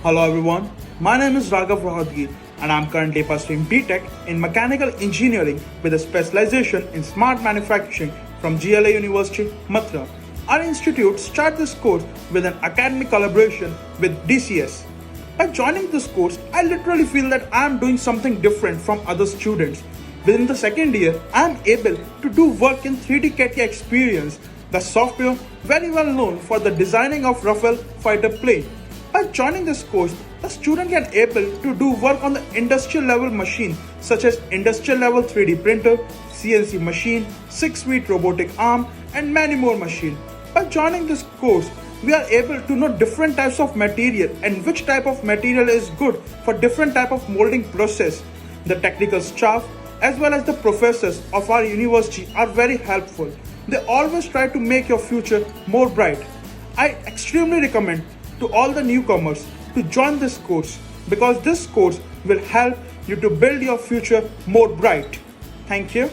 Hello everyone, my name is Raghav Rohtagi and I'm currently pursuing B.Tech in Mechanical Engineering with a specialization in Smart Manufacturing from GLA University, Mathura. Our institute started this course with an academic collaboration with DCS. By joining this course, I literally feel that I am doing something different from other students. Within the second year, I am able to do work in 3D CATIA experience, the software very well known for the designing of Rafale fighter plane. By joining this course, the student can able to do work on the industrial level machine such as industrial level 3D printer, CNC machine, 6-feet robotic arm and many more machines. By joining this course, we are able to know different types of material and which type of material is good for different type of molding process. The technical staff as well as the professors of our university are very helpful. They always try to make your future more bright. I extremely recommend to all the newcomers to join this course because this course will help you to build your future more bright. Thank you.